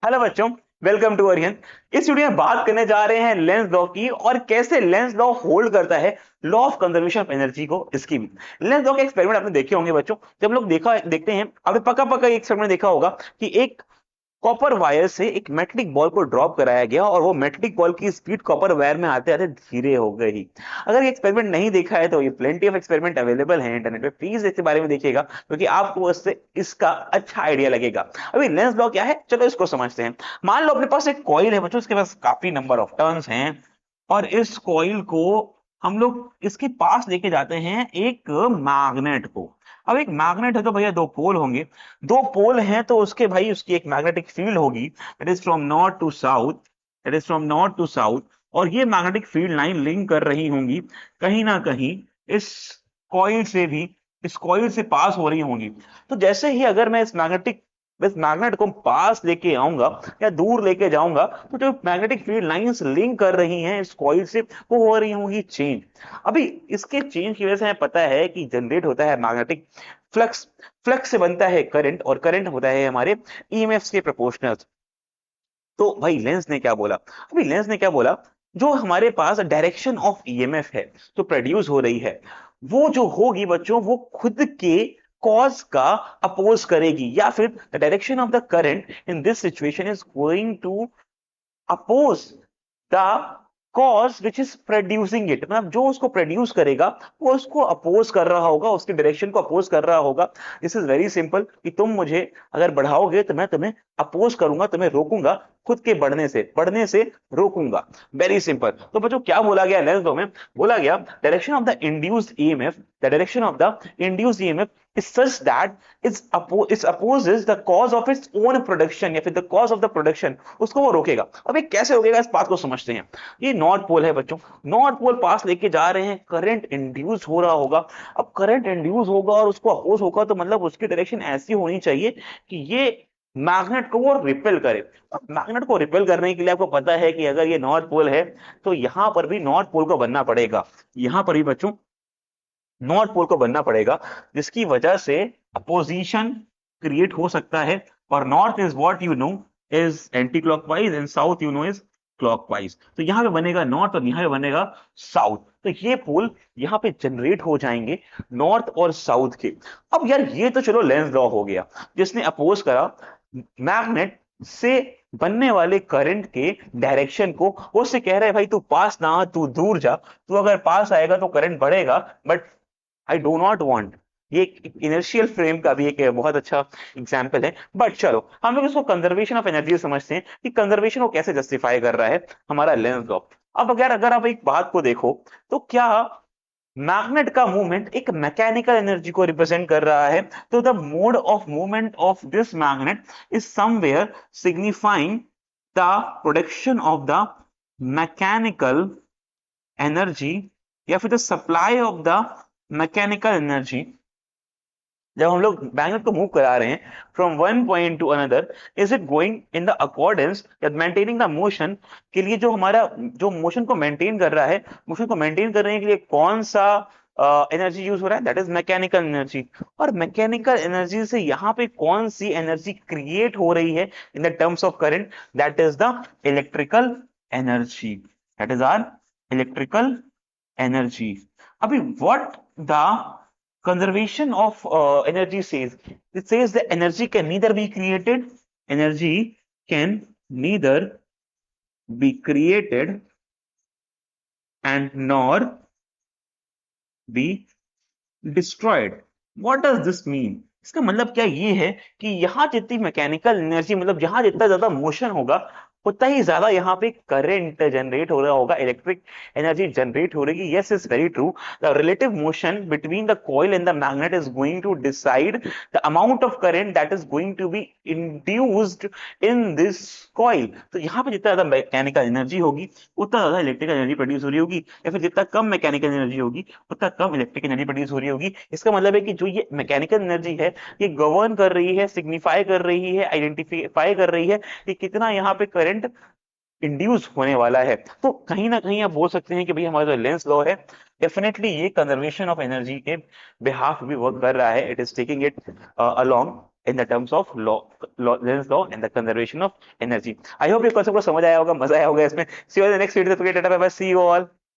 Hello बच्चों, welcome to Arian. इस video में बात करने जा रहे हैं लेंस लॉ की और कैसे लेंस लॉ होल्ड करता है law of conservation of energy को। इसकी भी लेंस लॉ के एक्सपेरिमेंट आपने देखे होंगे बच्चों। जब लोग देखते हैं, आपने पक्का पक्का एक्सपेरिमेंट देखा होगा कि एक कॉपर वायर से एक मेटेलिक बॉल को ड्रॉप कराया गया और वो मेटेलिक बॉल की स्पीड कॉपर वायर में आते आते धीरे हो गई। अगर ये एक्सपेरिमेंट नहीं देखा है तो ये प्लेंटी ऑफ एक्सपेरिमेंट अवेलेबल है इंटरनेट पे, प्लीज इसके बारे में देखिएगा क्योंकि आपको उससे इसका अच्छा आइडिया लगेगा। अभी लेंस लॉ क्या है, चलो इसको समझते हैं। मान लो अपने पास एक कॉइल है बच्चों, उसके पास काफी नंबर ऑफ टर्न्स हैं और इस कॉइल को हम लोग इसके पास लेके जाते हैं एक मैग्नेट को। अब एक मैग्नेट है तो भैया दो पोल होंगे, दो पोल हैं तो उसके भाई उसकी एक मैग्नेटिक फील्ड होगी, that is from north to south, that is from north to south. और ये मैग्नेटिक फील्ड लाइन लिंक कर रही होंगी कहीं ना कहीं इस कॉइल से भी, इस कॉइल से पास हो रही होंगी। तो जैसे ही अगर मैं इस मैग्नेट को पास लेके आऊंगा या दूर लेके जाऊंगा तो जो मैग्नेटिक फील्ड लाइंस लिंक कर रही हैं इस कॉइल से वो हो रही होंगी चेंज। अभी इसके चेंज की वजह से हमें पता है कि जनरेट होता है मैग्नेटिक फ्लक्स, फ्लक्स से बनता है करंट और करंट होता है हमारे ईएमएफ के प्रोपोर्शनल। तो भाई लेंस ने क्या बोला, अभी लेंस ने क्या बोला, जो हमारे पास डायरेक्शन ऑफ ईएमएफ है जो प्रोड्यूस हो रही है वो जो होगी बच्चों वो खुद के कॉज का अपोज करेगी, या फिर the direction of the current in this situation is going to oppose the cause which is producing it. मतलब जो उसको प्रोड्यूस करेगा वो उसको अपोज कर रहा होगा, उसके डायरेक्शन को अपोज कर रहा होगा। दिस इज वेरी सिंपल कि तुम मुझे अगर बढ़ाओगे तो मैं तुम्हें अपोज करूंगा, तुम्हें रोकूंगा, खुद के बढ़ने से रोकूंगा। Very simple. तो बच्चों क्या बोला गया लेंस लॉ में, बोला गया direction of the induced EMF, the direction of the induced EMF is such that it opposes the cause of its own production या फिर the cause of the production, उसको वो रोकेगा। अब ये कैसे रोकेगा इस बात को समझते हैं। ये नॉर्थ पोल है बच्चों, नॉर्थ पोल पास लेके जा रहे हैं, करंट इंड्यूस हो रहा होगा। अब करंट इंड्यूस होगा और उसको अपोज होगा तो मतलब उसकी डायरेक्शन ऐसी होनी चाहिए कि ये मैग्नेट को वो रिपेल करे। अब मैग्नेट को रिपेल करने के लिए आपको पता है कि अगर ये नॉर्थ पोल है तो यहां पर भी नॉर्थ पोल को बनना पड़ेगा, यहां पर भी बच्चों नॉर्थ पोल को बनना पड़ेगा, जिसकी वजह से अपोजिशन क्रिएट हो सकता है। और north is what you know is anti clockwise and south you know is clockwise. तो यहां पे बनेगा नॉर्थ और यहां पे बनेगा साउथ। तो ये पोल यहां पे जनरेट हो जाएंगे नॉर्थ और साउथ के। अब यार ये तो चलो लेंस लॉ हो गया जिसने अपोज करा मैग्नेट से बनने वाले करंट के डायरेक्शन को। वो उससे कह रहा है भाई तू पास ना आ, तू दूर जा, तू अगर पास आएगा तो करंट बढ़ेगा, but I do not want. ये इनर्शियल फ्रेम का भी एक बहुत अच्छा एग्जाम्पल है। बट चलो हम लोग इसको कंजर्वेशन ऑफ एनर्जी समझते हैं कि कंजर्वेशन को कैसे जस्टिफाई कर रहा है हमारा लेंस लॉ। अब अगर अगर आप एक बात को देखो तो क्या मैग्नेट का मूवमेंट एक मैकेनिकल एनर्जी को रिप्रेजेंट कर रहा है, तो the mode of movement of this magnet is somewhere signifying the production of the mechanical energy या फिर the supply of the mechanical energy. जब हम लोग मैग्नेट को मूव करा रहे हैं from one point two another, is it going in the accordance या मेंटेनिंग द मोशन के लिए, जो हमारा जो मोशन को मेंटेन कर रहा है, मोशन को मेंटेन करने के लिए कौन सा एनर्जी यूज हो रहा है, दैट इज मैकेनिकल एनर्जी। और मैकेनिकल एनर्जी से यहाँ पे कौन सी एनर्जी क्रिएट हो रही है in the terms of current, that is the electrical energy, that is our electrical energy. अभी what the conservation of energy says, it says the energy can neither be created, energy can neither be created and nor be destroyed. What does this mean? इसका मतलब क्या ये है कि यहाँ जितनी mechanical energy, मतलब यहाँ जितना ज्यादा मोशन होगा उतना ही ज्यादा यहाँ पे करंट जनरेट हो रहा होगा, इलेक्ट्रिक एनर्जी जनरेट हो रही है। Yes is very true, the relative motion between the coil and the magnet is going to decide the amount of current that is going to be induced in this coil. तो यहाँ पे जितना ज्यादा mechanical energy होगी उतना ज्यादा electrical energy produce हो रही होगी, या फिर जितना कम मैकेनिकल एनर्जी होगी उतना कम इलेक्ट्रिक एनर्जी प्रोड्यूस हो रही होगी। इसका मतलब है कि जो ये मैकेनिकल एनर्जी है ये गवर्न कर रही है, सिग्निफाई कर रही है, आइडेंटिफाई कर रही है कि कितना यहाँ पे करंट इंड्यूस होने वाला है। तो कहीं ना कहीं आप बोल सकते हैं कि भाई हमारा जो लेंस लॉ है डेफिनेटली ये कंजर्वेशन ऑफ एनर्जी के बिहाफ भी वर्क कर रहा है, it is taking it along in the terms of Lenz's law and the conservation of energy. I hope ये concept को समझ आया होगा, मजा आया होगा इसमें. See you in the next video. Bye bye. See you all.